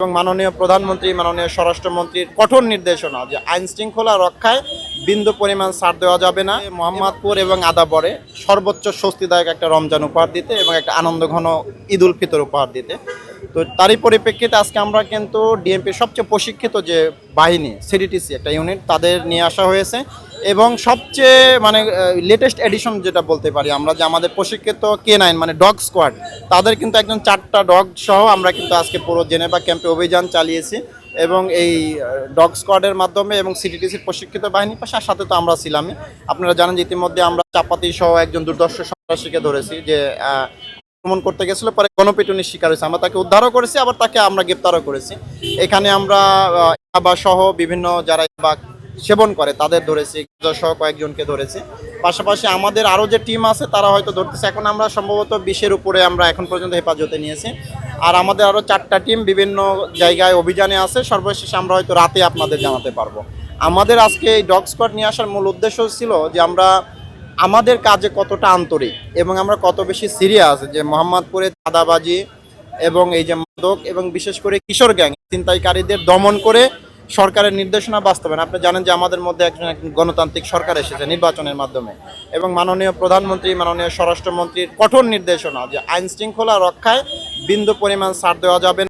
এবং মাননীয় প্রধানমন্ত্রী মাননীয় স্বরাষ্ট্রমন্ত্রীর কঠোর নির্দেশনা যে আইন শৃঙ্খলা রক্ষায় বিন্দু পরিমাণ ছাড় দেওয়া যাবে না। মোহাম্মদপুর এবং আদাবরে সর্বোচ্চ স্বস্তিদায়ক একটা রমজান উপহার দিতে এবং একটা আনন্দঘন ঈদ উল ফিতর উপহার দিতে। তো তারই পরিপ্রেক্ষিতে আজকে আমরা কিন্তু ডিএমপির সবচেয়ে প্রশিক্ষিত যে বাহিনী সিডিটিসি একটা ইউনিট তাদের নিয়ে আসা হয়েছে এবং সবচেয়ে মানে লেটেস্ট এডিশন যেটা বলতে পারি আমরা যে আমাদের প্রশিক্ষিত K9 মানে ডগ স্কোয়াড তাদের কিন্তু একজন 4টা ডগ সহ আমরা কিন্তু আজকে পুরো জেনেভা ক্যাম্পে অভিযান চালিয়েছি এবং এই ডগ স্কোয়াডের মাধ্যমে এবং সিডিটিসির প্রশিক্ষিত বাহিনীর পাশে সাথে তো আমরা ছিলামই। আপনারা জানেন যে ইতিমধ্যে আমরা চাপাতি সহ একজন দুর্ধর্ষ সন্ত্রাসীকে ধরেছি যে আক্রমণ করতে গেছিল, পরে গণপিটুনির শিকার হয়েছে। আমরা তাকে উদ্ধারও করেছি, আবার তাকে আমরা গ্রেপ্তারও করেছি। এখানে আমরা ইয়াবা সহ বিভিন্ন যারা ইয়াবা সেবন করে তাদের ধরেছি, সহ কয়েকজনকে ধরেছি। পাশাপাশি আমাদের আরও যে টিম আছে তারা হয়তো ধরতেছে। এখন আমরা সম্ভবত 20-এর উপরে আমরা এখন পর্যন্ত হেফাজতে নিয়েছি। আর আমাদের আরও 4টা টিম বিভিন্ন জায়গায় অভিযানে আছে। সর্বশেষে আমরা হয়তো রাতে আপনাদের জানাতে পারবো। আমাদের আজকে এই ডগ স্কোয়াড নিয়ে আসার মূল উদ্দেশ্য ছিল যে আমরা আমাদের কাজে কতটা আন্তরিক এবং আমরা কত বেশি সিরিয়াস যে মোহাম্মদপুরে চাঁদাবাজি এবং এই যে মাদক এবং বিশেষ করে কিশোর গ্যাং ছিনতাইকারীদের দমন করে সরকারের নির্দেশনা বাস্তবায়ন। আপনি জানেন যে আমাদের মধ্যে একজন গণতান্ত্রিক সরকার এসেছে নির্বাচনের মাধ্যমে এবং মাননীয় প্রধানমন্ত্রী মাননীয় স্বরাষ্ট্রমন্ত্রীর কঠোর নির্দেশনা যে আইন শৃঙ্খলা রক্ষায় বিন্দু পরিমাণ ছাড় দেওয়া যাবে